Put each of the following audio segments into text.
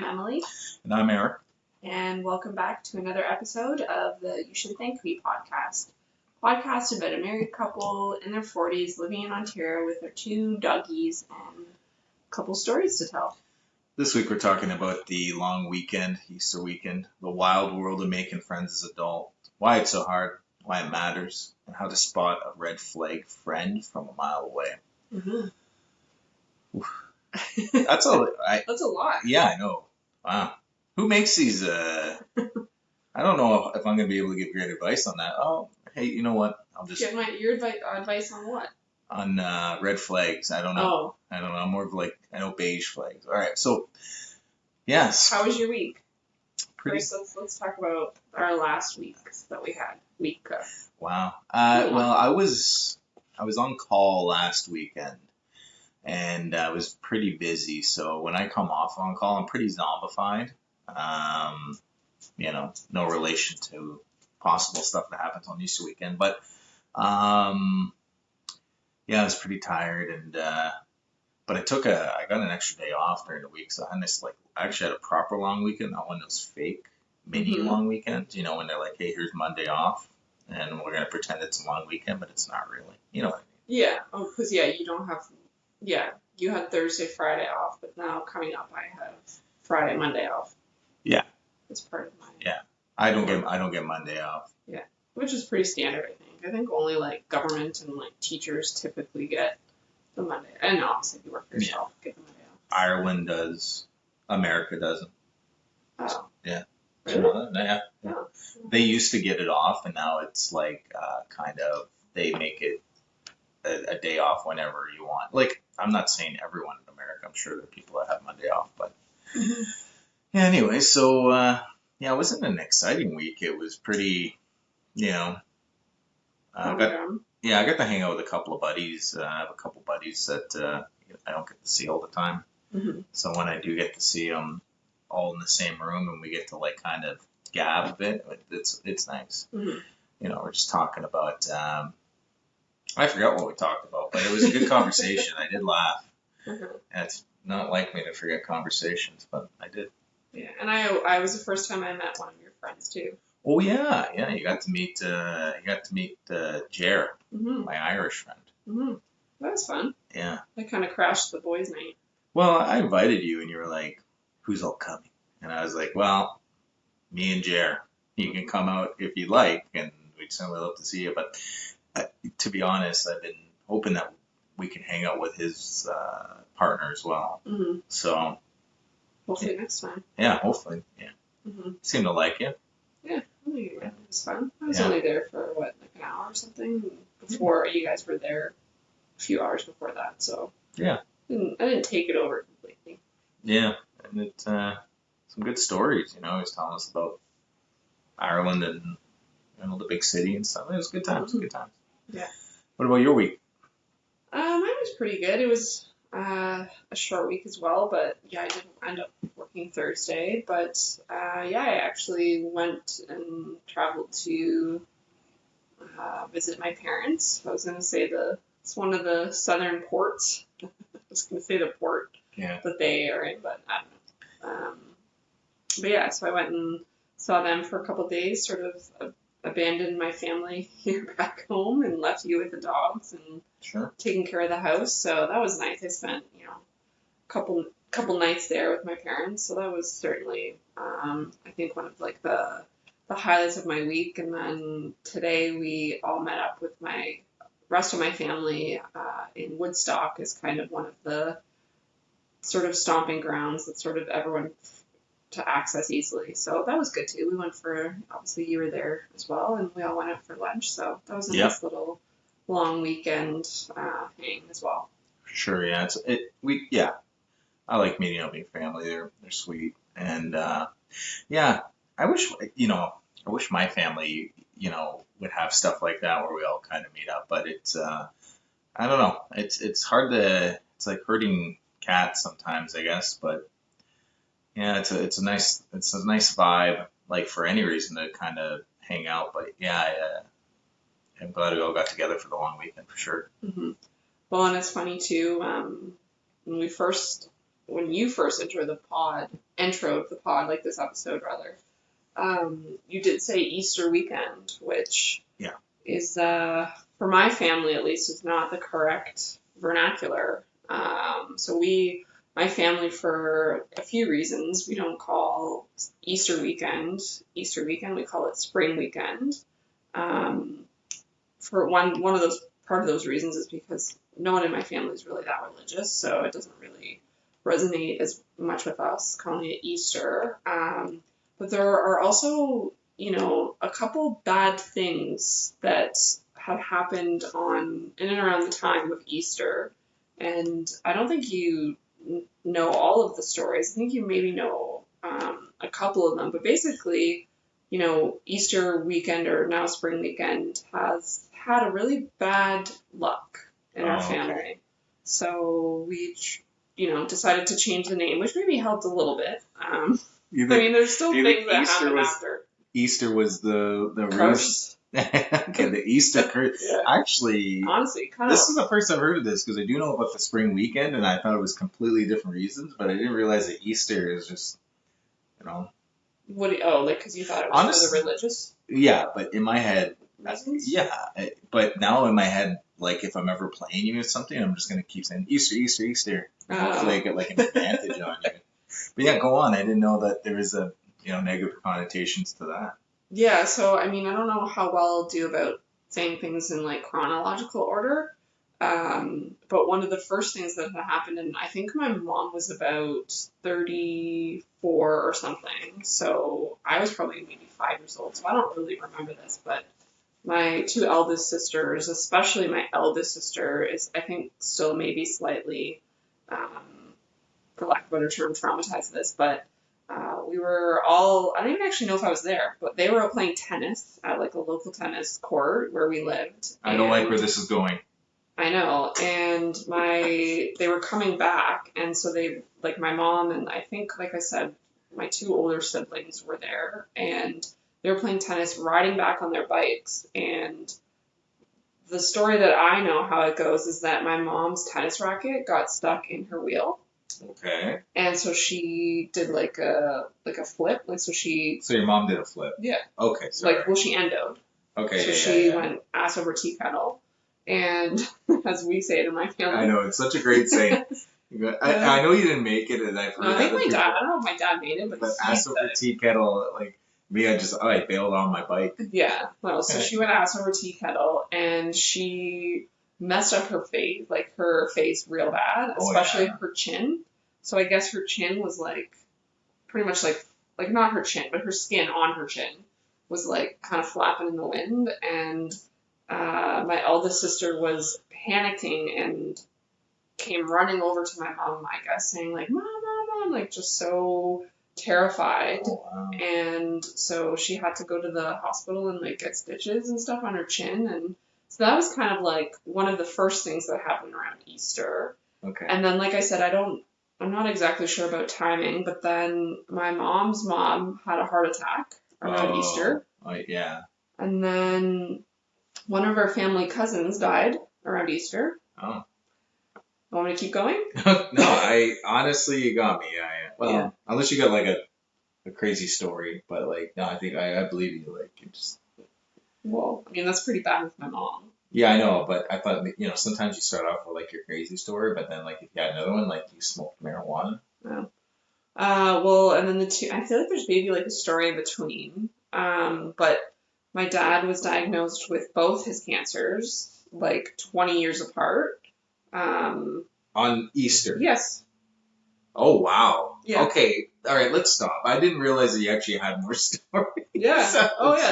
I'm Emily. And I'm Eric. And welcome back to another episode of the You Should Thank Me podcast. Podcast about a married couple in their 40s living in Ontario with their 2 doggies and a couple stories to tell. This week we're talking about the long weekend, Easter weekend, the wild world of making friends as an adult, why it's so hard, why it matters, and how to spot a red flag friend from a mile away. Mm-hmm. That's a lot. Yeah, I know. Wow. Who makes these? I don't know if I'm going to be able to give great advice on that. Oh, hey, you know what? I'll just get your advice on what? On red flags. I don't know. Oh. I don't know. I'm more of like, I know beige flags. All right. So, yes. How was your week? Pretty. First, let's talk about our last week that we had. Wow. Well, I was on call last weekend, and I was pretty busy. So when I come off on call, I'm pretty zombified. No relation to possible stuff that happens on Easter weekend, but I was pretty tired, and but I got an extra day off during the week, so I had this I actually had a proper long weekend, not one of those fake mini long weekends. You know, when they're like, hey, here's Monday off, and we're gonna pretend it's a long weekend, but it's not really. You know what I mean? Yeah. Oh, because you don't have. Yeah, you had Thursday, Friday off, but now coming up, I have Friday, Monday off. Yeah. It's part of mine. Yeah. I don't get Monday off. Yeah, which is pretty standard, I think. I think only government and teachers typically get the Monday, and obviously if you work for yourself, get the Monday off. Ireland does. America doesn't. Oh. Yeah. Really? Yeah. Oh. They used to get it off, and now it's they make it a day off whenever you want. I'm not saying everyone in America. I'm sure there are people that have Monday off, but yeah. Anyway, so it wasn't an exciting week. It was pretty, I got to hang out with a couple of buddies. I have a couple buddies that I don't get to see all the time. Mm-hmm. So when I do get to see them all in the same room and we get to kind of gab a bit, it's nice. Mm-hmm. We're just talking about, I forgot what we talked about, but it was a good conversation. I did laugh. Mm-hmm. And it's not like me to forget conversations, but I did. Yeah, and I was the first time I met one of your friends too. Oh yeah. You got to meet Jer, my Irish friend. Mm-hmm. That was fun. Yeah. I kind of crashed the boys' night. Well, I invited you, and you were like, "Who's all coming?" And I was like, "Well, me and Jer. You can come out if you like, and we'd certainly love to see you." But to be honest, I've been hoping that we can hang out with his partner as well. Mm-hmm. So hopefully next time. Yeah, hopefully. Yeah. Mm-hmm. Seemed to like you. Yeah, it was fun. I was only there for an hour or something before you guys were there. A few hours before that, so yeah, I didn't take it over completely. Yeah, and it's some good stories. He was telling us about Ireland and the big city and stuff. It was good times. Good times. Yeah. What about your week? Mine was pretty good. It was a short week as well, but I didn't end up working Thursday. But I actually went and traveled to visit my parents. I was going to say it's one of the southern ports. I was going to say the port that they are in, but I don't know. But yeah, so I went and saw them for a couple of days, sort of abandoned my family here back home and left you with the dogs and taking care of the house. So that was nice. I spent, a couple nights there with my parents. So that was certainly, I think one of the highlights of my week. And then today we all met up with my rest of my family in Woodstock is kind of one of the sort of stomping grounds that sort of everyone to access easily. So that was good too. We went obviously you were there as well, and we all went out for lunch. So that was a nice little long weekend hang as well. Sure, yeah. I like meeting up with your family. They're sweet, and I wish my family would have stuff like that where we all kind of meet up. But it's I don't know. It's hard to. It's like herding cats sometimes, I guess. But yeah, it's a nice vibe. For any reason to kind of hang out. But I'm glad we all got together for the long weekend for sure. Mm-hmm. Well, and it's funny too. When we first when you first introed the pod, like this episode rather, you did say Easter weekend, which Yeah. is, for my family at least, is not the correct vernacular. My family, for a few reasons, we don't call Easter weekend, we call it spring weekend. For part of those reasons is because no one in my family is really that religious, so it doesn't really resonate as much with us calling it Easter. But there are also, a couple bad things that have happened in and around the time of Easter. And I don't think you know all of the stories. I think you maybe know a couple of them. But basically, Easter weekend, or now spring weekend, has had a really bad luck in our family. Okay. So we, decided to change the name, which maybe helped a little bit. You think, There's still you things think that Easter happen was after. Easter was the reason? Curse. Okay, the Easter curse. Yeah. Actually, Honestly, this is the first I've heard of this, because I do know about the spring weekend, and I thought it was completely different reasons, but I didn't realize that Easter is just, because you thought it was for the religious Yeah, but in my head, reasons? but now in my head, like if I'm ever playing you with something, I'm just gonna keep saying Easter, Easter, Easter. So they get like an advantage on you. But yeah, go on. I didn't know that there was a negative connotations to that. Yeah, so I don't know how well I'll do about saying things in like chronological order. But one of the first things that had happened, and I think my mom was about 34 or something, so I was probably maybe 5 years old, so I don't really remember this, but my two eldest sisters, especially my eldest sister, is I think still maybe slightly, for lack of a better term, traumatized this, but we were all, I don't even actually know if I was there, but they were playing tennis at like a local tennis court where we lived. I don't like where this is going. I know, and they were coming back, and so they, like my mom and I think, like I said, my two older siblings were there, and they were playing tennis, riding back on their bikes, and the story that I know how it goes is that my mom's tennis racket got stuck in her wheel. Okay. And so she did like a flip, So your mom did a flip. Yeah. Okay, sorry. She endoed. Okay. So she went ass over tea kettle, and as we say it in my family. I know, it's such a great saying. I know you didn't make it, and I've heard. No, I think my dad. I don't know if my dad made it, but ass over tea kettle, like me, I bailed on my bike. Yeah. Well, so she went ass over tea kettle, and she messed up her face, like her face, real bad, especially her chin. So I guess her chin was like pretty much like not her chin, but her skin on her chin was like kind of flapping in the wind, and my eldest sister was panicking and came running over to my mom, I guess, saying like, "Mom, Mom, Mom," like just so terrified. Oh, wow. And so she had to go to the hospital and like get stitches and stuff on her chin, and so that was kind of like one of the first things that happened around Easter. Okay. And then, like I said, I'm not exactly sure about timing, but then my mom's mom had a heart attack around Easter. Oh, yeah. And then one of our family cousins died around Easter. Oh. Want me to keep going? No, honestly, you got me. Unless you got like a crazy story, but like, no, I think I believe you. Like, you just. Well, that's pretty bad with my mom. Yeah, I know, but I thought, sometimes you start off with like your crazy story, but then like if you got another one, like you smoked marijuana. Yeah. Well, and then I feel like there's maybe like a story in between. But my dad was diagnosed with both his cancers like 20 years apart. On Easter. Yes. Oh, wow. Yeah. Okay. All right, let's stop. I didn't realize that you actually had more stories. Yeah.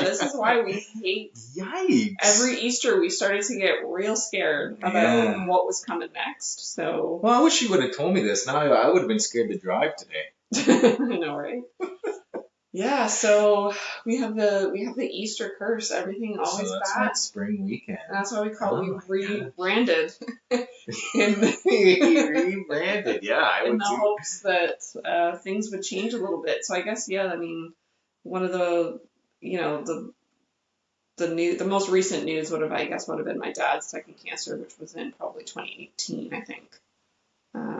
This is why we hate. Yikes. Every Easter we started to get real scared about what was coming next. So. Well, I wish you would have told me this. Now I would have been scared to drive today. I know, right? Yeah, so we have the Easter curse. Everything always so that's bad. Not spring weekend. And that's why we rebranded. Rebranded, yeah. In the hopes that things would change a little bit. So I guess one of the the most recent news would have been my dad's second cancer, which was in probably 2018, I think.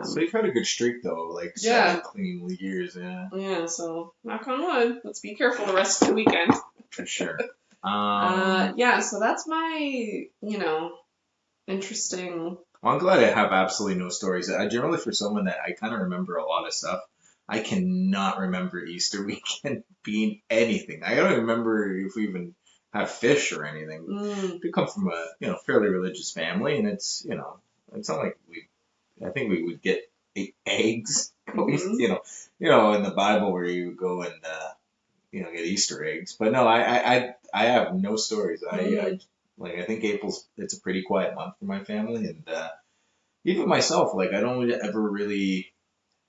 So you've had a good streak though, like Yeah. 7 clean years, yeah. Yeah, so knock on wood. Let's be careful the rest of the weekend. For sure. Yeah, so that's my, interesting. Well, I'm glad I have absolutely no stories. I generally, for someone that I kind of remember a lot of stuff, I cannot remember Easter weekend being anything. I don't remember if we even had fish or anything. Mm, We come from a fairly religious family, and it's not like I think we would get eggs. mhm. In the Bible where you go and get Easter eggs. But no, I have no stories. I think April's it's a pretty quiet month for my family, and even myself, like I don't ever really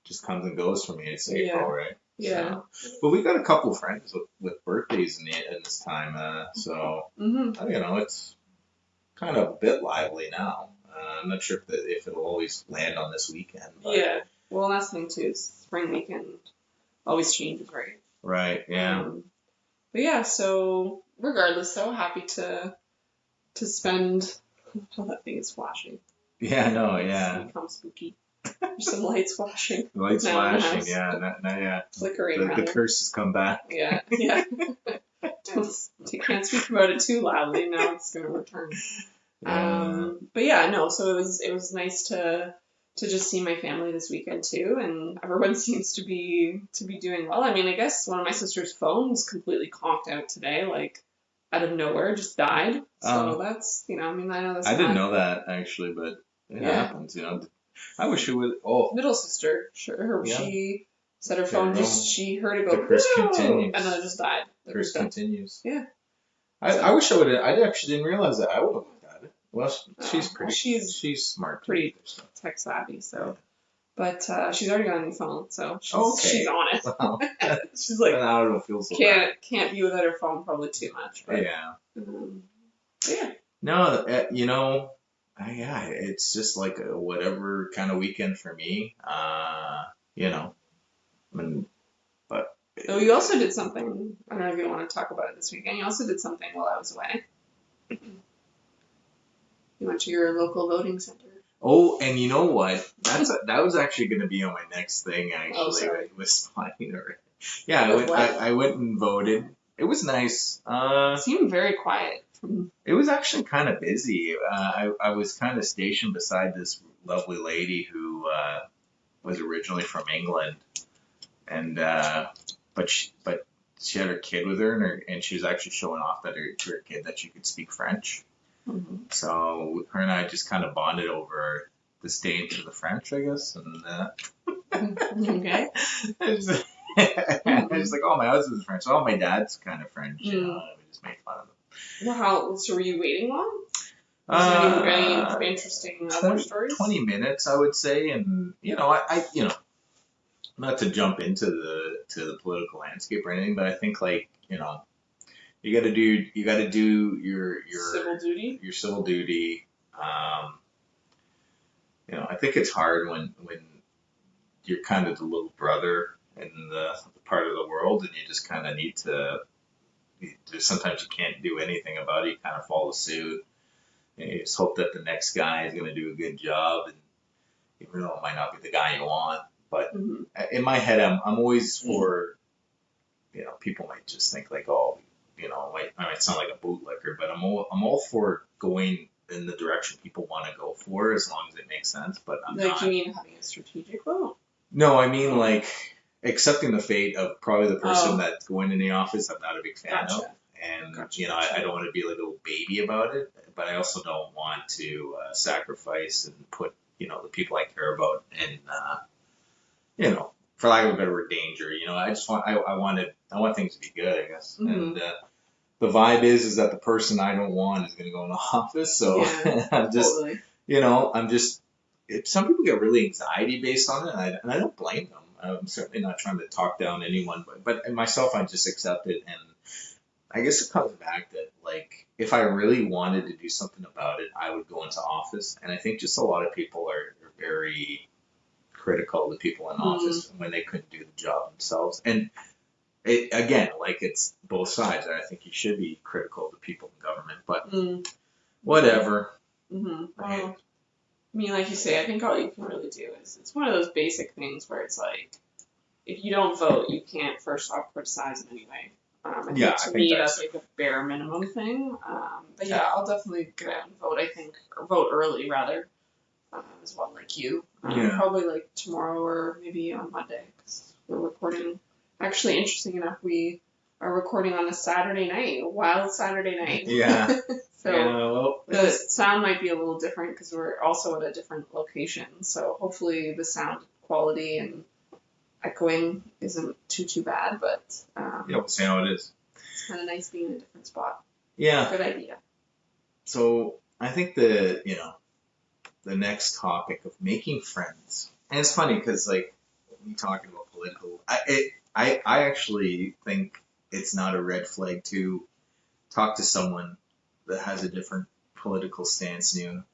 just comes and goes for me. It's April, right? Yeah. But we got a couple of friends with birthdays in this time, so Hmm. it's kind of a bit lively now. I'm not sure if it'll always land on this weekend. But, Yeah. Well, that's the thing too. Is spring weekend always changes, right? right. Yeah. But yeah, so regardless, so happy to spend. Oh, that thing is flashing. Yeah. No. It's Yeah. become spooky. There's some lights flashing. The lights Now in the flashing. house. Yeah. Yeah. Flickering The rather. curse has come back. Yeah, yeah. You can't speak about it too loudly. Now it's going to return. But yeah, no. So it was nice to just see my family this weekend too, and everyone seems to be doing well. I mean, I guess one of my sister's phones completely conked out today, like out of nowhere, just died. So that's I mean, I know that's I didn't not know that actually, but it Yeah. happens. I wish it would. Oh, middle sister. Sure, Yeah. she said her Okay, phone well, she heard it go the curse "Whoa!" continues. and then it just died. It was curse done. continues. Yeah. I wish I would. I actually didn't realize that. I would have looked at it. Well, she's Well, pretty. she's she's smart. pretty Too, so. tech savvy, so. But she's already got a new phone, so Okay. she's on it. Wow. She's like I don't feel so bad. can't be without her phone probably too much. But, Yeah. Yeah. No, yeah, it's just like a whatever kind of weekend for me. I mean, but Oh, you also did something. I don't know if you want to talk about it this weekend. You also did something while I was away. You went to your local voting center. oh, and you know what? That was actually going to be on my next thing. Actually, Oh, sorry. It was finding already. Yeah, With what? I went and voted. It was nice. It seemed very quiet. It was actually kind of busy. I was kind of stationed beside this lovely lady who was originally from England, and but she had her kid with her, and she was actually showing off to her kid that she could speak French. Mm-hmm. So her and I just kind of bonded over the stage of the French, I guess, and Okay. I was like, oh, my husband's French, oh, my dad's kind of French, and we just made fun of them. Well, so were you waiting long? Was there any interesting other stories? 20 minutes, I would say, and I not to jump into the political landscape or anything, but I think you got to do your civil duty. Your civil duty. I think it's hard when you're kind of the little brother in the part of the world, and you just kind of need to. Sometimes you can't do anything about it. You kind of follow suit. And you just hope that the next guy is going to do a good job, and even though it might not be the guy you want. But in my head, I'm always for. People might just think like, oh, I might sound like a bootlicker, but I'm all for going in the direction people want to go for, as long as it makes sense. But I'm not. You mean having a strategic vote? No, I mean like accepting the fate of probably the person that's going in the office. I'm not a big fan of, and I don't want to be like a little baby about it, but I also don't want to sacrifice and put the people I care about in for lack of a better word, danger. I just want I want things to be good, I guess, and. The vibe is that the person I don't want is going to go in the office. So I'm just, totally. Some people get really anxiety based on it, and I don't blame them. I'm certainly not trying to talk down anyone, but myself, I just accept it. And I guess it comes back that, like, if I really wanted to do something about it, I would go into office. And I think just a lot of people are very critical of the people in office when they couldn't do the job themselves. And it's both sides. I think you should be critical of the people in government, but whatever. Mm-hmm. Right? I mean, like you say, I think all you can really do is it's one of those basic things where it's like, if you don't vote, you can't first off criticize in any way. I think Yeah, to I think me that's that's like a bare minimum thing. But yeah, I'll definitely get out and vote. I think, or vote early rather, as well, like you. yeah. Probably like tomorrow or maybe on Monday because we're recording. Actually, interesting enough, we are recording on a Saturday night, a wild Saturday night. Yeah. So Yeah, well, the sound might be a little different because we're also at a different location. So hopefully the sound quality and echoing isn't too bad, but yeah, we'll see how it is. it's kind of nice being in a different spot. Yeah. Good idea. So I think the next topic of making friends, and it's funny because like we talking about political, I actually think it's not a red flag to talk to someone that has a different political stance than you,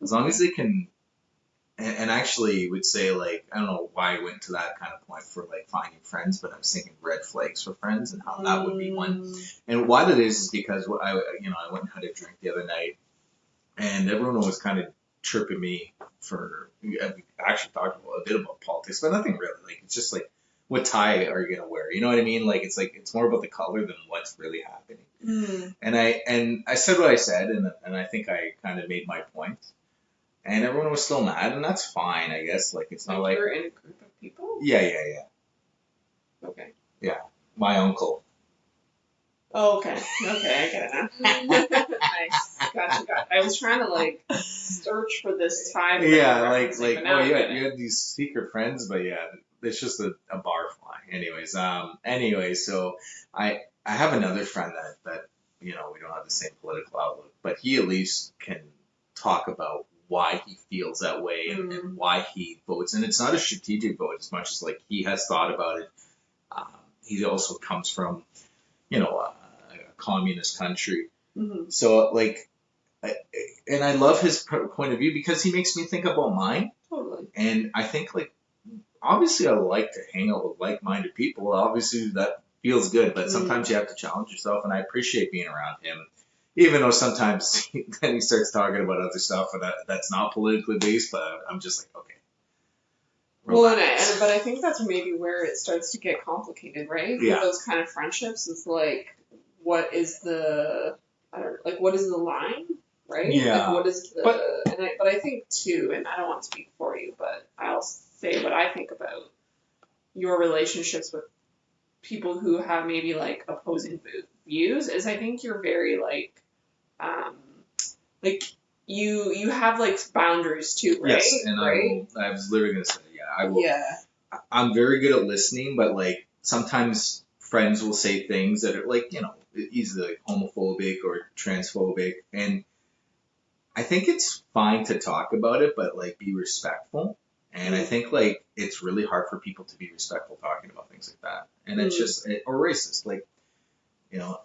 as long as they can. And actually would say like I don't know why I went to that kind of point for like finding friends, but I was thinking red flags for friends and how that would be one. And why that is because I went and had a drink the other night, and everyone was kind of chirping me for we actually talked a bit about politics, but nothing really. Like it's just like what tie are you gonna wear? You know what I mean? Like it's more about the color than what's really happening. Mm. And I said what I said, and I think I kind of made my point. And everyone was still mad, and that's fine, I guess. Like it's not like you're in a group of people. yeah. Okay. My uncle. Oh, okay. Okay, I get it now. Nice. Gotcha. I was trying to like search for this time. Yeah, like you had these secret friends, but yeah, it's just a barfly. Anyway, so I have another friend that we don't have the same political outlook, but he at least can talk about why he feels that way and why he votes, and it's not a strategic vote as much as like he has thought about it. He also comes from a communist country, so like. And I love his point of view because he makes me think about mine. Totally. And I think like obviously I like to hang out with like-minded people. Obviously that feels good, but sometimes you have to challenge yourself, and I appreciate being around him. Even though sometimes then he starts talking about other stuff that's not politically based, but I'm just like, okay. Well, but I think that's maybe where it starts to get complicated, right? Yeah. With those kind of friendships, it's like, what is the line? Right? Yeah. Like what is the but I think too, and I don't want to speak for you, but I'll say what I think about your relationships with people who have maybe like opposing views is I think you're very like you have like boundaries too, right? Yes, and right? I was literally gonna say, I will. Yeah. I'm very good at listening, but like sometimes friends will say things that are like easily like homophobic or transphobic, and I think it's fine to talk about it, but like be respectful. And I think like it's really hard for people to be respectful talking about things like that. And it's just or racist. Like,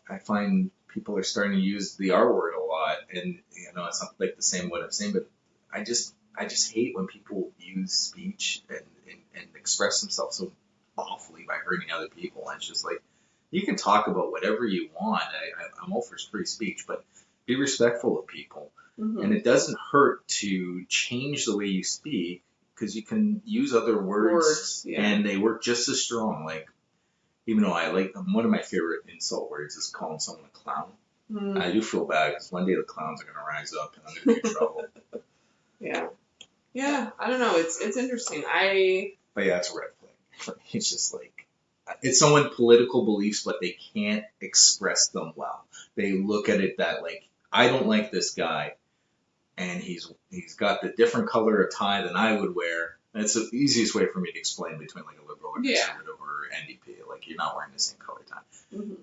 I find people are starting to use the R word a lot, and it's not like the same what I'm saying, but I just hate when people use speech and express themselves so awfully by hurting other people. And it's just like you can talk about whatever you want. I'm all for free speech, but be respectful of people. And it doesn't hurt to change the way you speak because you can use other words and they work just as strong. Like, even though I like them, one of my favorite insult words is calling someone a clown. I do feel bad because one day the clowns are going to rise up and I'm going to be in trouble. Yeah, I don't know. It's interesting. But yeah, it's a red flag. It's just like, it's someone political beliefs, but they can't express them well. They look at it that like, I don't like this guy. And he's got the different color of tie than I would wear. And it's the easiest way for me to explain between like a liberal or conservative or NDP. Like you're not wearing the same color tie.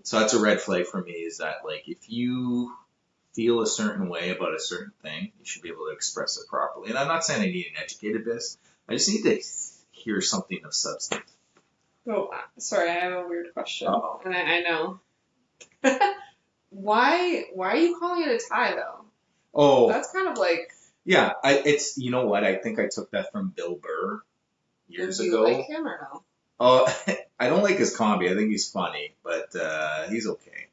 So that's a red flag for me. Is that like if you feel a certain way about a certain thing, you should be able to express it properly. And I'm not saying I need an educated bit. I just need to hear something of substance. Oh, sorry, I have a weird question. Uh-oh. And I know. Why are you calling it a tie though? Oh, that's kind of like. Yeah, it's you know what? I think I took that from Bill Burr years ago. Do you like him or no? Oh, I don't like his comedy. I think he's funny, but he's okay.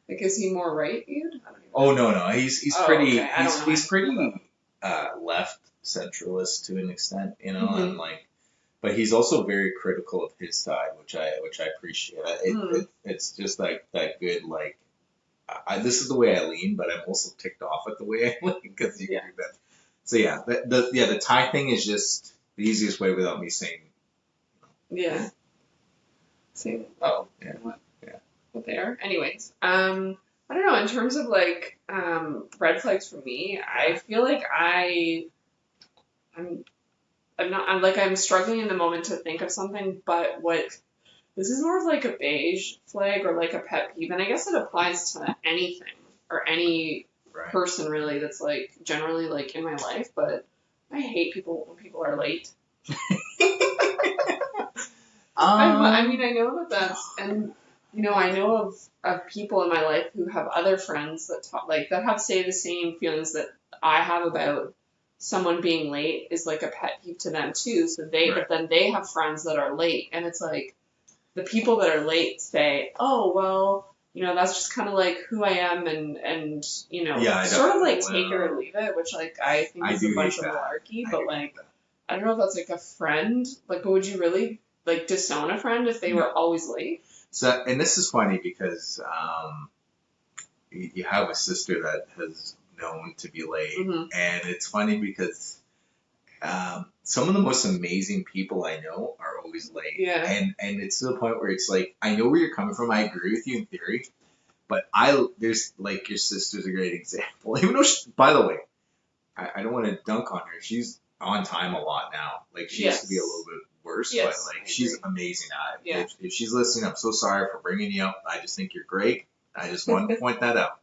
Like, is he more right viewed? Oh no, he's pretty okay. he's pretty left centralist to an extent, you know, Mhm. and like, but he's also very critical of his side, which I appreciate. It's just like that good like. This is the way I lean, but I'm also ticked off at the way I lean because you Yeah. can do that. So yeah, the tie thing is just the easiest way without me saying. Yeah. See. Oh. Yeah. What? Yeah. What they are. Anyways. I don't know. In terms of like red flags for me, I feel like I'm I'm not. I'm like I'm struggling in the moment to think of something, but what this is more of like a beige flag or like a pet peeve, and I guess it applies to anything or any Right. person really that's like generally like in my life. But I hate people when people are late. I mean, I know that that's, and you know, I know of people in my life who have other friends that talk, like that have say the same feelings that I have about someone being late is like a pet peeve to them too. So they, Right. but then they have friends that are late, and it's like the people that are late say, oh well, you know, that's just kind of like who I am, and you know, Yeah, I sort of like definitely take it or leave it, which like I think I is do a bunch hate of that. malarkey, I but do like. hate that. I don't know if that's like a friend. Like, but would you really like disown a friend if they were always late? So, and this is funny because you have a sister that has known to be late, Mm-hmm. and it's funny because some of the most amazing people I know are always late, Yeah. and it's to the point where it's like I know where you're coming from. I agree with you in theory, but there's like your sister's a great example. Even though, by the way, I don't want to dunk on her. She's on time a lot now. Like she used to be a little bit worse, Yes, but like I she's agree. amazing at it. Yeah. If she's listening, I'm so sorry for bringing you up. I just think you're great. I just wanted to point that out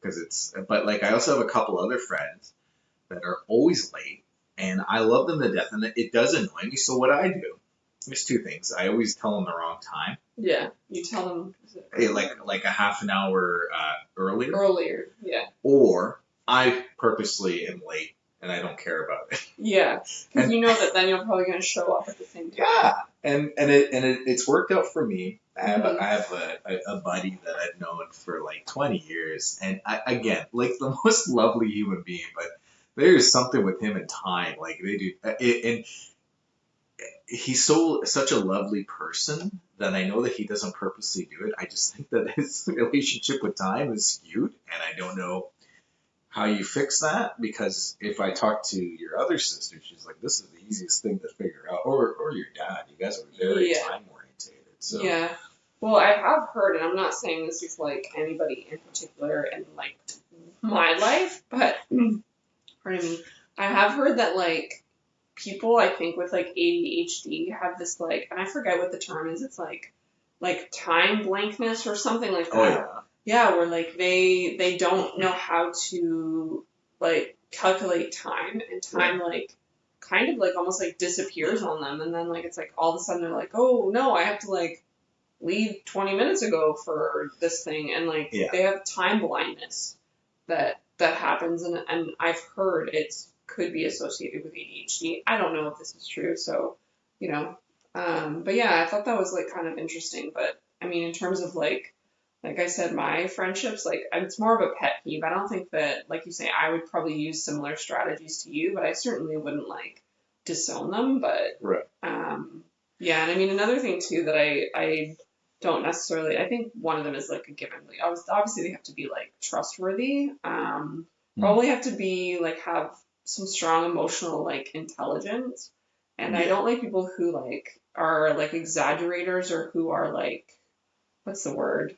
because it's. But like I also have a couple other friends that are always late, and I love them to death, and it does annoy me. So what I do, there's two things. I always tell them the wrong time. Yeah. You tell them Like a half an hour earlier. earlier. Yeah. Or I purposely am late and I don't care about it. Yeah. Because And- you know that then you're probably going to show up at the same time. Yeah, and it's worked out for me. I have Mhm. I have a buddy that I've known for like 20 years, and again, like the most lovely human being, but there is something with him and time. Like they do, and he's such a lovely person that I know that he doesn't purposely do it. I just think that his relationship with time is skewed, and I don't know how you fix that, because if I talk to your other sister, she's like, this is the easiest thing to figure out, or your dad. You guys are very Yeah. time orientated. So Yeah. Well, I have heard, and I'm not saying this is like anybody in particular in like my life, but pardon me, I have heard that like people I think with like ADHD have this like, and I forget what the term is. It's like time blankness or something like that. oh yeah, Yeah, where like they don't know how to like calculate time, and time like kind of like almost like disappears on them, and then like it's like all of a sudden they're like, oh no, I have to like leave 20 minutes ago for this thing, and like Yeah. they have time blindness that happens, and I've heard it's could be associated with ADHD. I don't know if this is true, so you know, but yeah, I thought that was like kind of interesting. But I mean, in terms of like I said, my friendships, like it's more of a pet peeve. I don't think that, like you say, I would probably use similar strategies to you, but I certainly wouldn't like disown them. But right. yeah, and I mean another thing too that I don't necessarily. I think one of them is like a given. Like obviously they have to be like trustworthy. Probably have to be like have some strong emotional like intelligence. And I Yeah. don't like people who like are like exaggerators or who are like what's the word?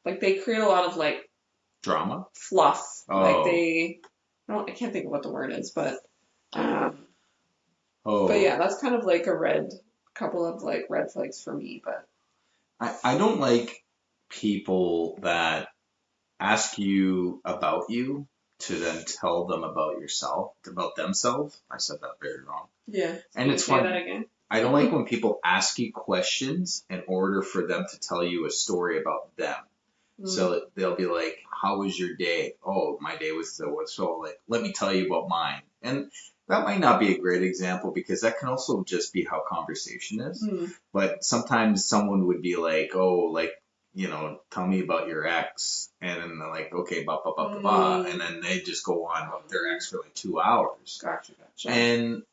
Like they create a lot of like Drama. fluff. Oh. Like I can't think of what the word is, but Oh. but yeah, that's kind of like a couple of like red flags for me. But I don't like people that ask you about you to then tell them about themselves. I said that very wrong. yeah, And can it's you say fun. that again? I don't like when people ask you questions in order for them to tell you a story about them. So they'll be like, how was your day? Oh, my day was so like, let me tell you about mine. And that might not be a great example because that can also just be how conversation is. But sometimes someone would be like, oh, like tell me about your ex, and then they're like, okay, blah blah blah blah blah, and then they just go on about their ex for like 2 hours. Gotcha. And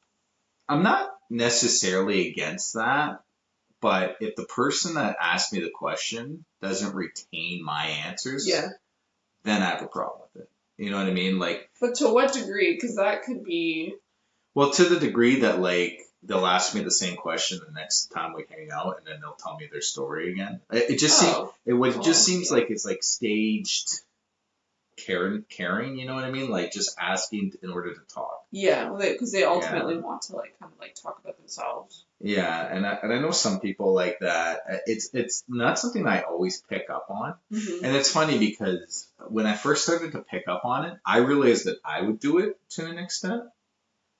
I'm not necessarily against that, but if the person that asked me the question doesn't retain my answers, Yeah. then I have a problem with it. You know what I mean? Like, But to what degree? Because that could be. well, to the degree that like they'll ask me the same question the next time we hang out, and then they'll tell me their story again. It just Oh. seems Yeah. like it's like staged caring. You know what I mean? Like just asking in order to talk. Yeah, because they ultimately want to like kind of like talk about themselves. Yeah, and I know some people like that. It's not something I always pick up on, Mm-hmm. and it's funny because when I first started to pick up on it, I realized that I would do it to an extent.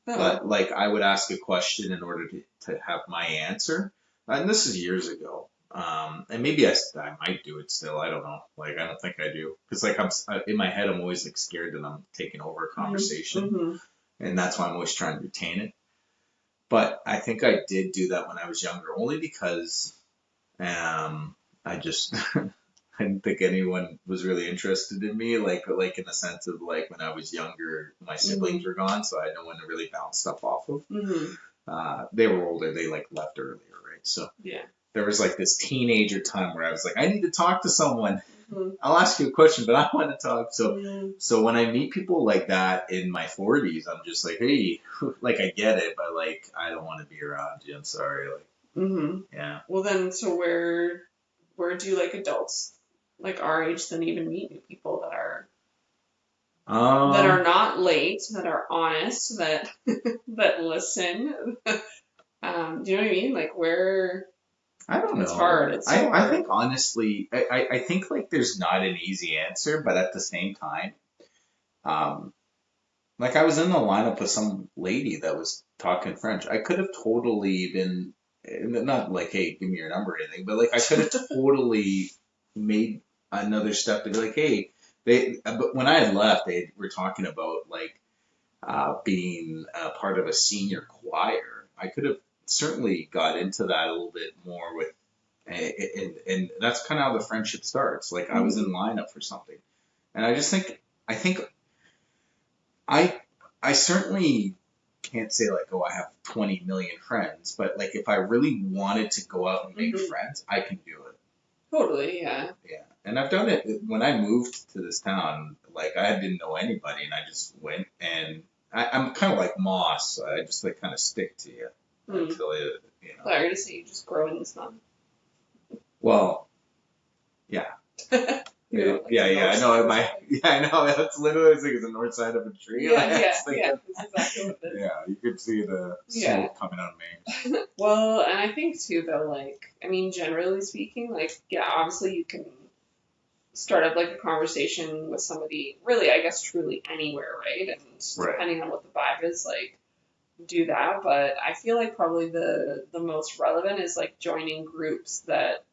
Oh. But like I would ask a question in order to have my answer, and this is years ago. And maybe I might do it still. I don't know. Like I don't think I do because like in my head I'm always like scared that I'm taking over a conversation, Mm-hmm. and that's why I'm always trying to retain it. But I think I did do that when I was younger, only because I just I didn't think anyone was really interested in me, like in the sense of like when I was younger, my siblings were gone, so I had no one to really bounce stuff off of. Mm-hmm. They were older, they like left earlier, right? So Yeah. there was like this teenager time where I was like, I need to talk to someone. Mm-hmm. I'll ask you a question, but I want to talk. Mm-hmm. So when I meet people like that in my 40s, I'm just like, hey, like I get it, but like I don't want to be around you. I'm sorry, like Mm-hmm. yeah. Well, then, so where do like adults like our age then even meet new people that are not late, that are honest, that that listen? Do you know what I mean? Like where I don't know. it's hard. It's so I hard. think honestly, I think like there's not an easy answer, but at the same time, like I was in the lineup with some lady that was talking French. I could have totally been not like, hey, give me your number or anything, but like I could have totally made another step to be like, hey, but when I had left, they were talking about like being part of a senior choir. I could have certainly got into that a little bit more with, and that's kind of how the friendship starts. Like I was in lineup for something, and I think I certainly can't say like, oh, I have 20 million friends, but like if I really wanted to go out and make friends, I can do it. Totally, yeah. Yeah, and I've done it when I moved to this town. Like I didn't know anybody, and I just went, and I'm kind of like moss. So I just like kind of stick to you until it, you know. Well, I to say you just grow in the sun. Well, yeah. Yeah, I know. I know. That's literally like the north side of a tree. Yeah, That's exactly what it is. Yeah, you could see the smoke coming out of Maine. Well, and I think too, though, like, I mean, generally speaking, like, yeah, obviously you can start up like a conversation with somebody, really, I guess, truly anywhere, right? And depending on what the vibe is, like, do that. But I feel like probably the most relevant is like joining groups that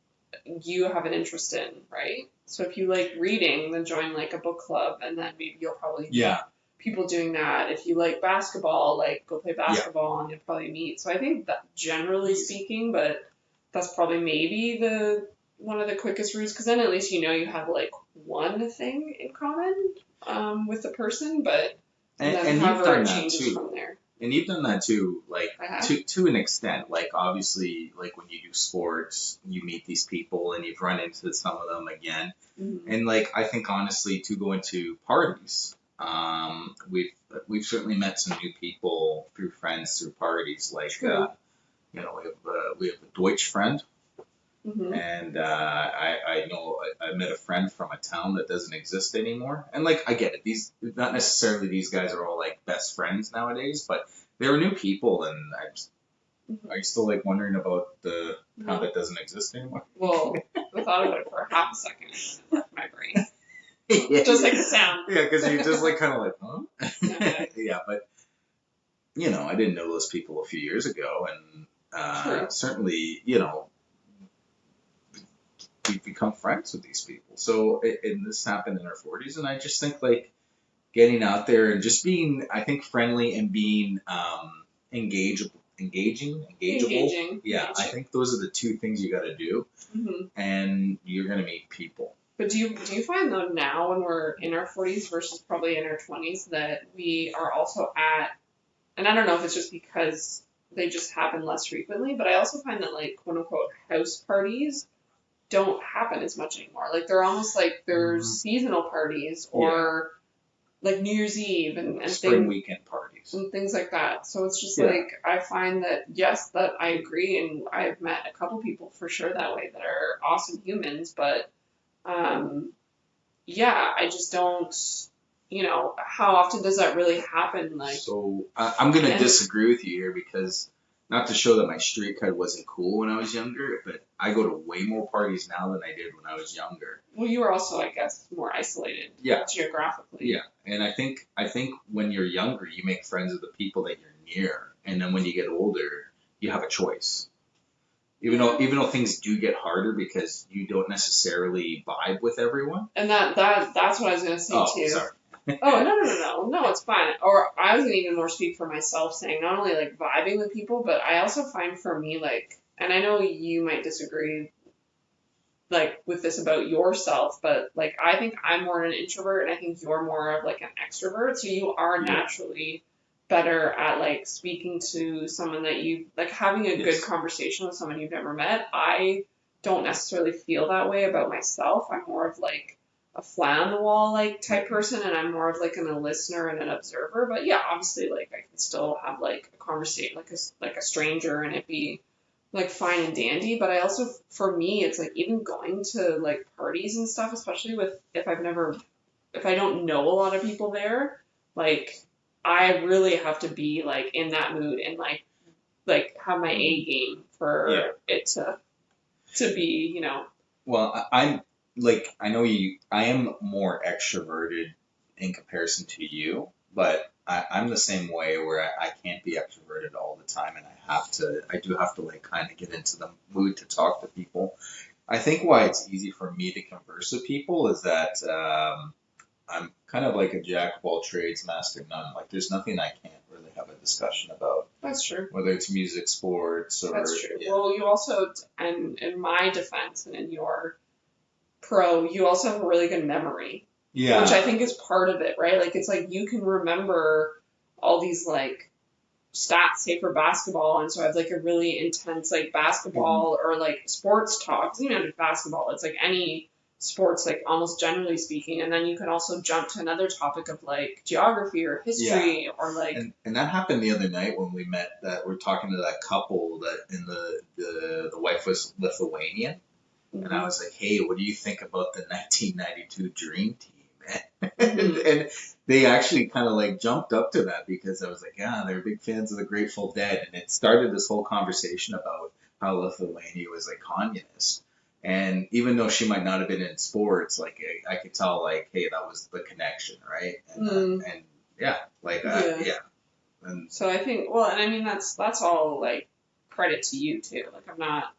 you have an interest in, right? So if you like reading, then join like a book club, and then maybe you'll probably meet people doing that. If you like basketball, like go play basketball, and you'll probably meet. So I think that generally speaking, but that's probably maybe the one of the quickest routes, because then at least you know you have like one thing in common with the person, but then however it changes from there. And you've done that too, like to an extent. Like obviously, like when you do sports, you meet these people and you've run into some of them again. And like I think honestly, to go into parties, we've certainly met some new people through friends through parties. Like you know, we have a Deutsch friend. And I know I met a friend from a town that doesn't exist anymore. And like I get it, these not necessarily these guys are all like best friends nowadays, but they were new people, and are you still like wondering about the town that doesn't exist anymore? Well, I thought about it for half a second and it left my brain. Just like the sound. Yeah, because you just like kind of like, huh? Yeah, but you know, I didn't know those people a few years ago, and certainly, you know, we've become friends with these people. So, and this happened in our 40s, and I just think like getting out there and just being, I think, friendly and being engaged engageable. Engaging. Yeah, I think those are the two things you got to do, and you're gonna meet people. But do you find though now when we're in our 40s versus probably in our 20s that we are also at, and I don't know if it's just because they just happen less frequently, but I also find that like quote unquote house parties don't happen as much anymore. Like they're almost like there's seasonal parties or like New Year's Eve and spring weekend parties and things like that. So it's just like I find that yes, that I agree, and I've met a couple people for sure that way that are awesome humans, but yeah, I just don't. You know, how often does that really happen? Like, so I'm gonna disagree with you here because not to show that my street cred wasn't cool when I was younger, but I go to way more parties now than I did when I was younger. Well, you were also, I guess, more isolated geographically. Yeah, and I think when you're younger, you make friends with the people that you're near, and then when you get older, you have a choice. Even though things do get harder because you don't necessarily vibe with everyone. And that's what I was gonna say too. Sorry. No, it's fine. Or I was gonna even more speak for myself, saying not only like vibing with people, but I also find for me like, and I know you might disagree, like with this about yourself, but like I think I'm more an introvert, and I think you're more of like an extrovert. So you are naturally better at like speaking to someone that you like having a good conversation with someone you've never met. I don't necessarily feel that way about myself. I'm more of like a fly on the wall like type person, and I'm more of like a listener and an observer. But yeah, obviously like I can still have like a conversation like a stranger and it be like fine and dandy. But I also, for me, it's like even going to like parties and stuff, especially with if I don't know a lot of people there, like I really have to be like in that mood and like have my A game for it to be, you know. Well, I'm like, I know I am more extroverted in comparison to you, but I'm the same way where I can't be extroverted all the time, and I do have to like kind of get into the mood to talk to people. I think why it's easy for me to converse with people is that I'm kind of like a jack of all trades, master of none. Like there's nothing I can't really have a discussion about. That's true. Whether it's music, sports, or that's true. Yeah. Well, you also, and in my defense and in your you also have a really good memory. Yeah. Which I think is part of it, right? Like it's like you can remember all these like stats, say for basketball, and so I have like a really intense like basketball or like sports talk. It's even just basketball. It's like any sports, like almost generally speaking, and then you can also jump to another topic of like geography or history or like. And that happened the other night when we met. That we're talking to that couple that in the wife was Lithuanian. And I was like, hey, what do you think about the 1992 Dream Team? And they actually kind of like jumped up to that because I was like, yeah, they're big fans of the Grateful Dead. And it started this whole conversation about how Lithuania was like communist. And even though she might not have been in sports, like I could tell like, hey, that was the connection, right? And And so I think, well, and I mean, that's all like credit to you too. Like I'm not.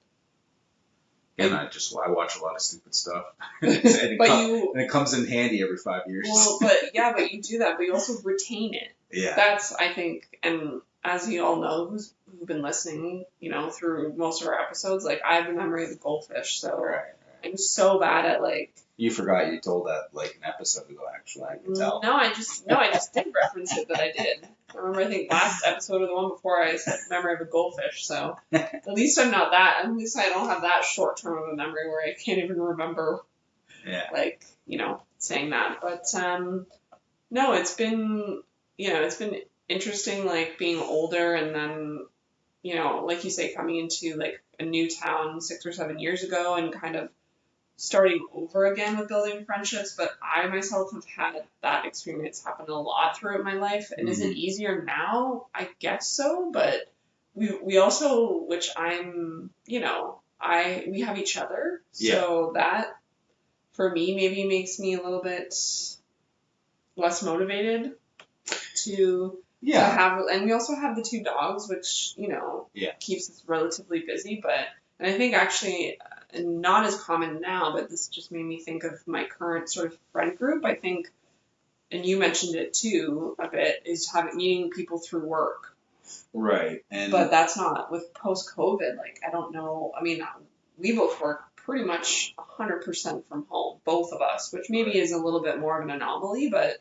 And I watch a lot of stupid stuff, and it comes in handy every 5 years. Well, but you do that, but you also retain it. Yeah. That's, I think, and as you all know, who've been listening, you know, through most of our episodes, like I have the memory of a goldfish, so I'm so bad at like. You forgot you told that like an episode ago. Actually, I can tell. No, I just did reference it that I did. I remember, I think last episode or the one before, I said memory of a goldfish. So at least I'm not that. At least I don't have that short term of a memory where I can't even remember. Yeah. Like, you know, saying that. But no, it's been interesting, like being older and then, you know, like you say, coming into like a new town 6 or 7 years ago and kind of starting over again with building friendships. But I myself have had that experience happen a lot throughout my life. And is it easier now? I guess so. But we also, which I'm, you know, we have each other. So that for me maybe makes me a little bit less motivated to have, and we also have the 2 dogs, which, you know, keeps us relatively busy. And I think actually, not as common now, but this just made me think of my current sort of friend group. I think, and you mentioned it too a bit, is meeting people through work. Right. And But that's not with post-COVID. Like, I don't know. I mean, we both work pretty much 100% from home, both of us, which maybe is a little bit more of an anomaly, but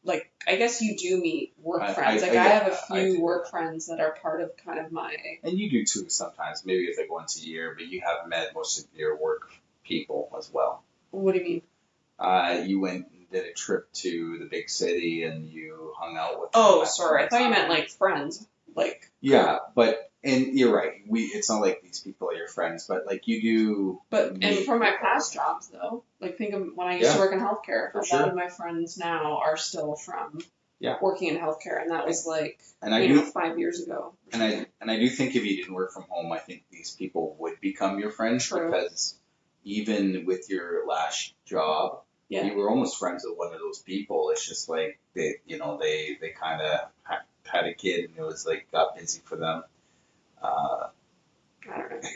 like, I guess you do meet work friends. Like, I have a few work friends that are part of kind of my. And you do too sometimes. Maybe it's like once a year, but you have met most of your work people as well. What do you mean? You went and did a trip to the big city and you hung out with them. Oh, sorry. I thought you meant like friends. Like. Yeah, but and you're right. It's not like these people are your friends, but like you do. But and from my past jobs though, like think of when I used to work in healthcare. A lot of my friends now are still from working in healthcare, and that was like 5 years ago. And I do think if you didn't work from home, I think these people would become your friends. True. Because even with your last job, you were almost friends with one of those people. It's just like they kind of had a kid and it was like got busy for them. I don't know.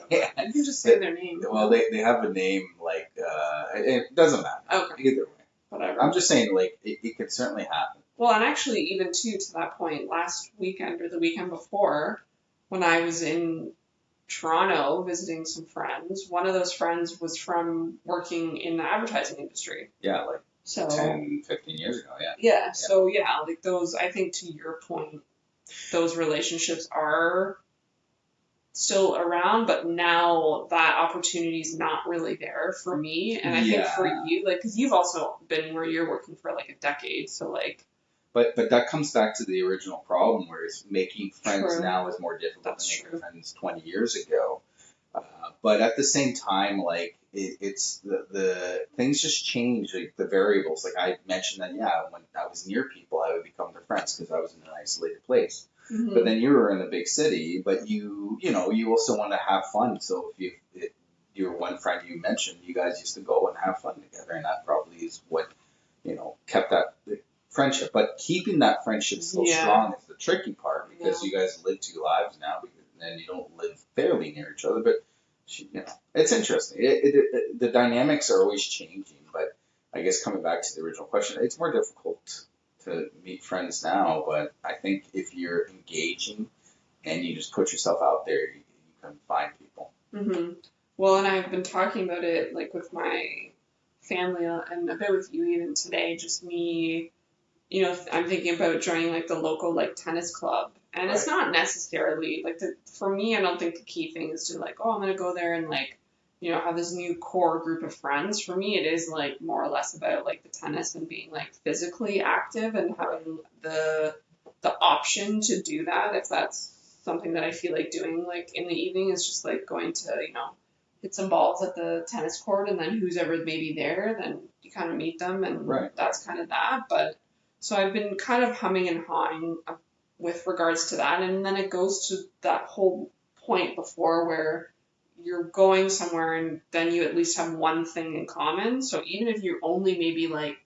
You can just say their name. Well, they have a name like it doesn't matter. Okay. Either way. Whatever. I'm just saying like it could certainly happen. Well, and actually even too to that point, last weekend or the weekend before, when I was in Toronto visiting some friends, one of those friends was from working in the advertising industry. Yeah, like 10, 15 years ago, Yeah, so like those, I think to your point, those relationships are still around, but now that opportunity is not really there for me. And I think for you, like, because you've also been where you're working for like a decade, so like. But that comes back to the original problem, where making friends now is more difficult than making friends 20 years ago. But at the same time, like it's the things just change, like the variables. Like I mentioned that, when I was near people, I would become their friends because I was in an isolated place. Mm-hmm. But then you were in a big city, but you also want to have fun. So if your one friend you mentioned, you guys used to go and have fun together, and that probably is what kept that friendship. But keeping that friendship still strong is the tricky part, because you guys live two lives now, and you don't live fairly near each other. But it's interesting. The dynamics are always changing. But I guess coming back to the original question, it's more difficult to meet friends now. But I think if you're engaging and you just put yourself out there, you can find people. Mm-hmm. Well, and I've been talking about it like with my family and a bit with you even today. Just me, I'm thinking about joining like the local like tennis club. And it's not necessarily like for me, I don't think the key thing is to like, oh, I'm going to go there and like, have this new core group of friends. For me, it is like more or less about like the tennis and being like physically active and having the option to do that. If that's something that I feel like doing like in the evening, is just like going to, hit some balls at the tennis court, and then who's ever maybe there, then you kind of meet them, and that's kind of that. But so I've been kind of humming and hawing with regards to that. And then it goes to that whole point before where you're going somewhere and then you at least have one thing in common. So even if you only maybe like,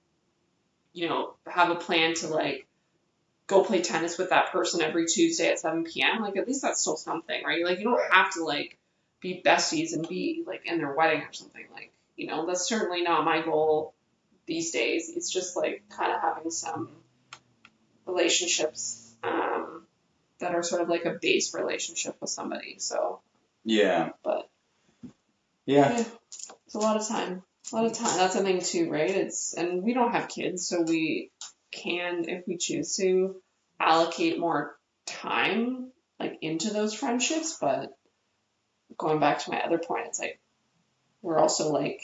have a plan to like go play tennis with that person every Tuesday at 7 p.m., like at least that's still something, right? Like you don't have to like be besties and be like in their wedding or something. Like, that's certainly not my goal these days. It's just like kind of having some relationships that are sort of like a base relationship with somebody. So but it's a lot of time. That's the thing too, right? And we don't have kids, so we can, if we choose to, allocate more time like into those friendships. But going back to my other point, it's like we're also like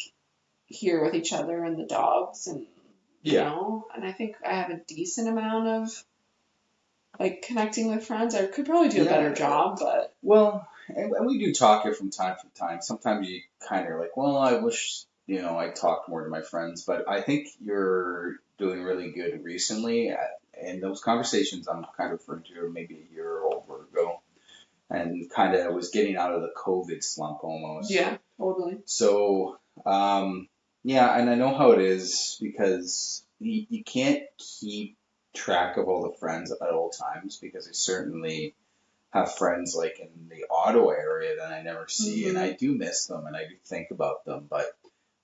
here with each other and the dogs, and and I think I have a decent amount of like connecting with friends. I could probably do a better job, but and we do talk here from time to time. Sometimes you kind of like, well, I wish I talked more to my friends, but I think you're doing really good recently. And those conversations I'm kind of referring to maybe a year or over ago, and kind of was getting out of the COVID slump almost. Yeah, totally. So, and I know how it is, because you can't keep track of all the friends at all times, because I certainly have friends like in the Ottawa area that I never see, and I do miss them and I do think about them, but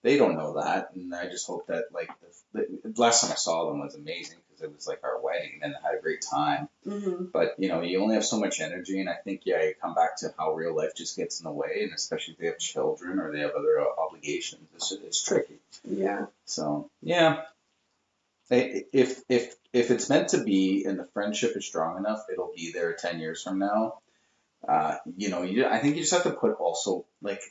they don't know that. And I just hope that like the last time I saw them was amazing, because because it was like our wedding and I had a great time. Mm-hmm. But, you know, you only have so much energy, and I think, yeah, you come back to how real life just gets in the way, and especially if they have children or they have other obligations, it's tricky. Yeah. So, yeah, if it's meant to be and the friendship is strong enough, it'll be there 10 years from now. You know, I think you just have to put also like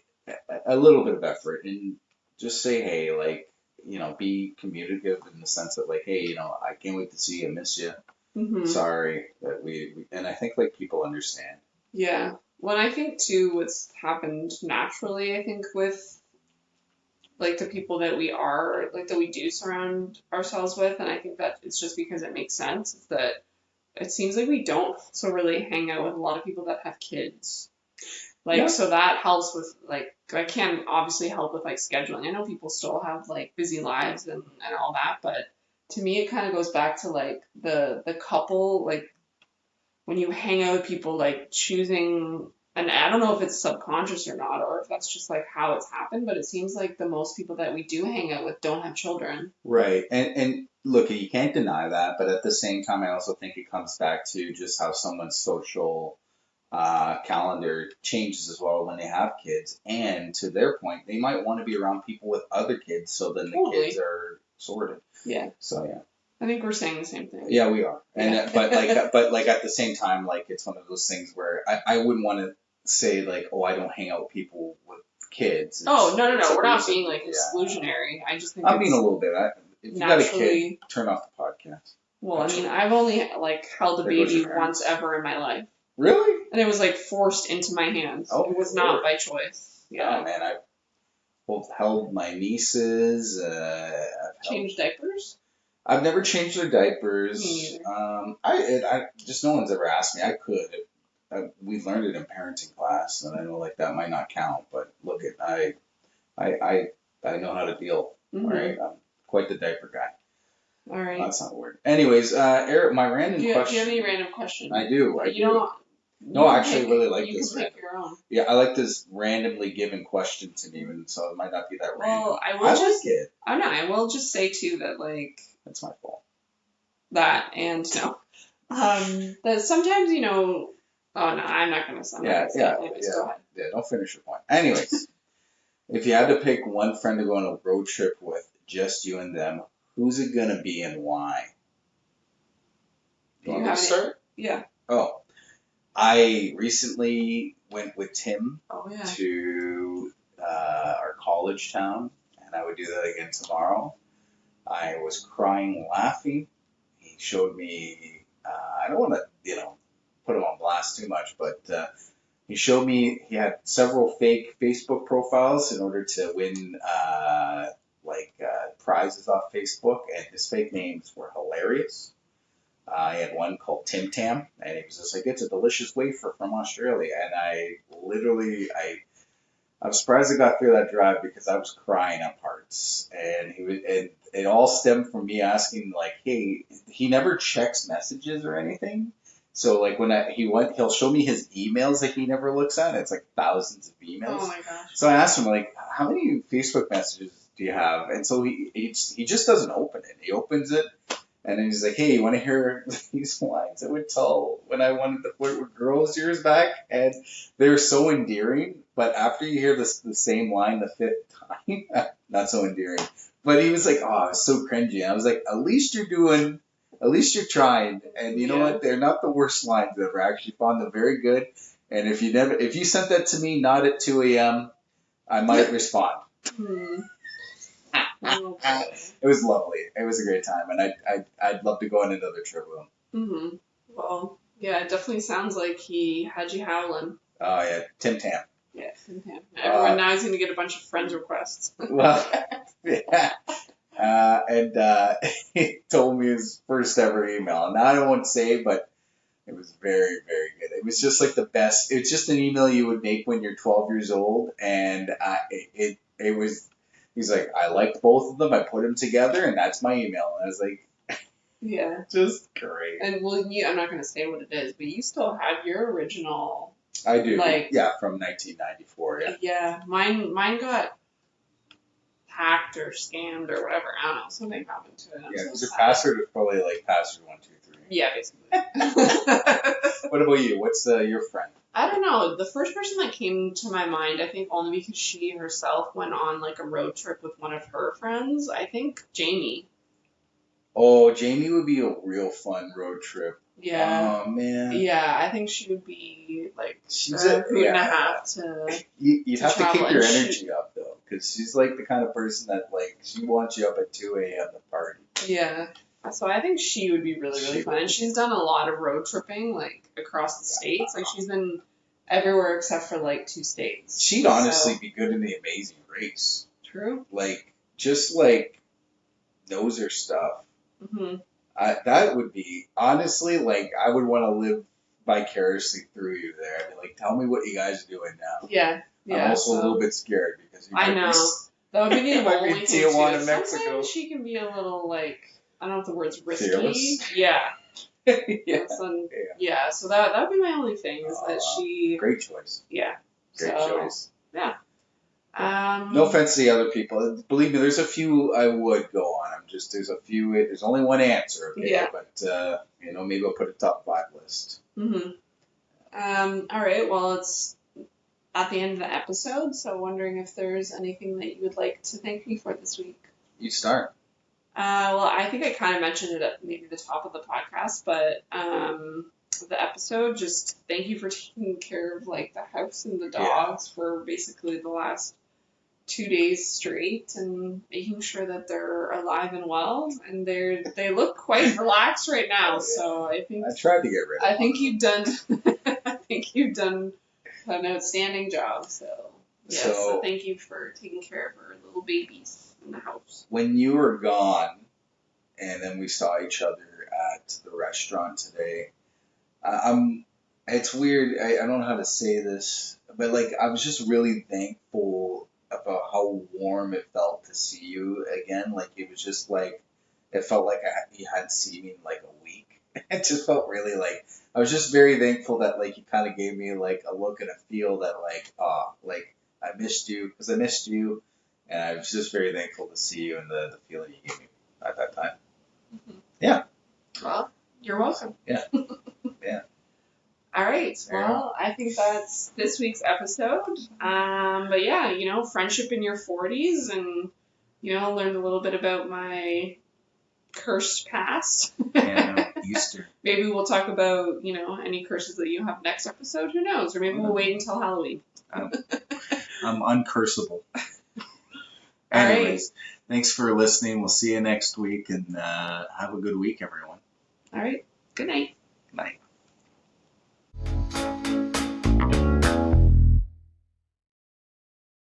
a little bit of effort and just say, hey, like, you know, be communicative in the sense that like, hey, you know, I can't wait to see you, I miss you. Mm-hmm. Sorry that and I think like people understand. Yeah. Well, I think too, what's happened naturally, I think with like the people that we are, like that we do surround ourselves with, and I think that it's just because it makes sense, is that it seems like we don't so really hang out with a lot of people that have kids. Like, Yeah. so that helps with, like, I can obviously help with, like, scheduling. I know people still have, like, busy lives and all that, but to me, it kind of goes back to, like, the couple, like, when you hang out with people, like, choosing, and I don't know if it's subconscious or not, or if that's just, like, how it's happened, but it seems like the most people that we do hang out with don't have children. Right. And look, you can't deny that, but at the same time, I also think it comes back to just how someone's social calendar changes as well when they have kids. And to their point, they might want to be around people with other kids, so then the Totally. kids are sorted. Yeah. So yeah. I think we're saying the same thing. Yeah, we are. And Yeah. but like at the same time, like it's one of those things where I wouldn't want to say like, oh, I don't hang out with people with kids. Oh, no, It's we're not abusive. being, like, Yeah. exclusionary. I just think I'm being a it's little bit. If you got a kid, naturally. turn off the podcast. Well, I mean, I've only, like, held a There goes baby your parents. once ever in my life. Really? And it was, like, forced into my hands. Oh, It was Lord. not by choice. Oh Yeah. man, I've both held my nieces. Change diapers? I've never changed their diapers. Me I just no one's ever asked me. I could. We learned it in parenting class, and I know like that might not count, but look at I know how to deal. Mm-hmm. All right, I'm quite the diaper guy. All right. That's not a word. Anyways, Eric, my random Do you question. have any random questions? I do. You don't. No, I actually really like you this. You can pick your own. Yeah, I like this randomly given question to me, and so it might not be that random. Well, I will I just. like it. I know. I will just say too that like That's my fault. that and no, that sometimes you know. Oh no, I'm not gonna. Yeah. Anyways, go ahead. Yeah, don't finish your point. Anyways, if you had to pick one friend to go on a road trip with, just you and them, who's it gonna be and why? Do You you want me to have any- start? Yeah. Oh, I recently went with Tim Oh yeah. to our college town, and I would do that again tomorrow. I was crying, laughing. He showed me. I don't want to, put him on blast too much, but he showed me he had several fake Facebook profiles in order to win prizes off Facebook, and his fake names were hilarious. I had one called Tim Tam, and he was just like, it's a delicious wafer from Australia. And I'm surprised I got through that drive because I was crying at parts. And it all stemmed from me asking, like, hey, he never checks messages or anything. So, like, when he'll show me his emails that he never looks at. It's like thousands of emails. Oh my gosh. So I asked him, like, how many Facebook messages do you have? And so he just doesn't open it. He opens it. And then he's like, hey, you want to hear these lines I would tell when I wanted to flirt with girls years back? And they're so endearing, but after you hear the same line the fifth time, not so endearing. But he was like, oh, it's so cringy. And I was like, at least you're trying. And you know what? They're not the worst lines ever. I actually found them very good. And if you sent that to me not at 2 a.m., I might respond. Oh, It was lovely. It was a great time, and I'd love to go on another trip with him. Mm-hmm. Well, yeah, it definitely sounds like he had you howling. Oh yeah, Tim Tam. Yeah, Tim Tam. Everyone now he's gonna get a bunch of friends requests. Well, yeah. And he told me his first ever email. Now I won't say, but it was very, very good. It was just like the best. It's just an email you would make when you're 12 years old, and it was. He's like, I liked both of them. I put them together, and that's my email. And I was like, yeah, just great. And I'm not gonna say what it is, but you still have your original. I do. Like, yeah, from 1994. Yeah. Yeah, mine got hacked or scammed or whatever. I don't know. Something happened to it. I'm Yeah, so because your sad. password is probably like password 123. Yeah, basically. What about you? What's your friend? I don't know. The first person that came to my mind, I think only because she herself went on like a road trip with one of her friends. I think Jamie. Oh, Jamie would be a real fun road trip. Yeah. Oh man. Yeah, I think she would be like She's a a hoot and a half to. You'd have to travel, keep your and she- energy up though, because she's like the kind of person that like she wants you up at 2 a.m. to party. Yeah. So I think she would be really, really fun. And she's done a lot of road tripping, like across the states. Like she's been everywhere except for like 2 states. She'd So- honestly be good in the Amazing Race. True. Like just like knows her stuff. Hmm. That would be honestly like I would want to live vicariously through you there. I'd be like, tell me what you guys are doing now. Yeah. Yeah. I'm also so- a little bit scared because you I might be know. s- That would be the Might be only thing too. Tijuana, Sometimes Mexico. she can be a little like, I don't know if the word's risky. Fearless? Yeah. yeah. So, yeah. So that would be my only thing is that she. Great choice. Yeah. Great So, choice. No No offense to the other people. Believe me, there's a few I would go on. There's a few. There's only one answer. Okay? Yeah. But maybe I'll put a top 5 list. Mm-hmm. All right. Well, it's at the end of the episode, so wondering if there's anything that you would like to thank me for this week. You start. Well, I think I kind of mentioned it at maybe the top of the podcast, but the episode, just thank you for taking care of like the house and the dogs for basically the last 2 days straight and making sure that they're alive and well, and they look quite relaxed right now. Oh, yeah. So I think I tried to get rid of I them. think you've done I think you've done an outstanding job. So yes, So- so thank you for taking care of our little babies in the house. When you were gone, and then we saw each other at the restaurant today, it's weird. I don't know how to say this, but like I was just really thankful about how warm it felt to see you again. Like it was just like it felt like you hadn't seen me in like a week. It just felt really like I was just very thankful that like you kind of gave me like a look and a feel that like like I missed you because I missed you, and I was just very thankful to see you and the feeling you gave me at that time. Well, you're welcome. Yeah. Yeah. All right. There you Well, I think that's this week's episode. But yeah, friendship in your 40s, and learned a little bit about my cursed past. Yeah, Easter. Maybe we'll talk about any curses that you have next episode. Who knows? Or maybe we'll wait until Halloween. I'm uncursable. All Anyways, thanks for listening. We'll see you next week, and have a good week, everyone. All right. Good night. Night.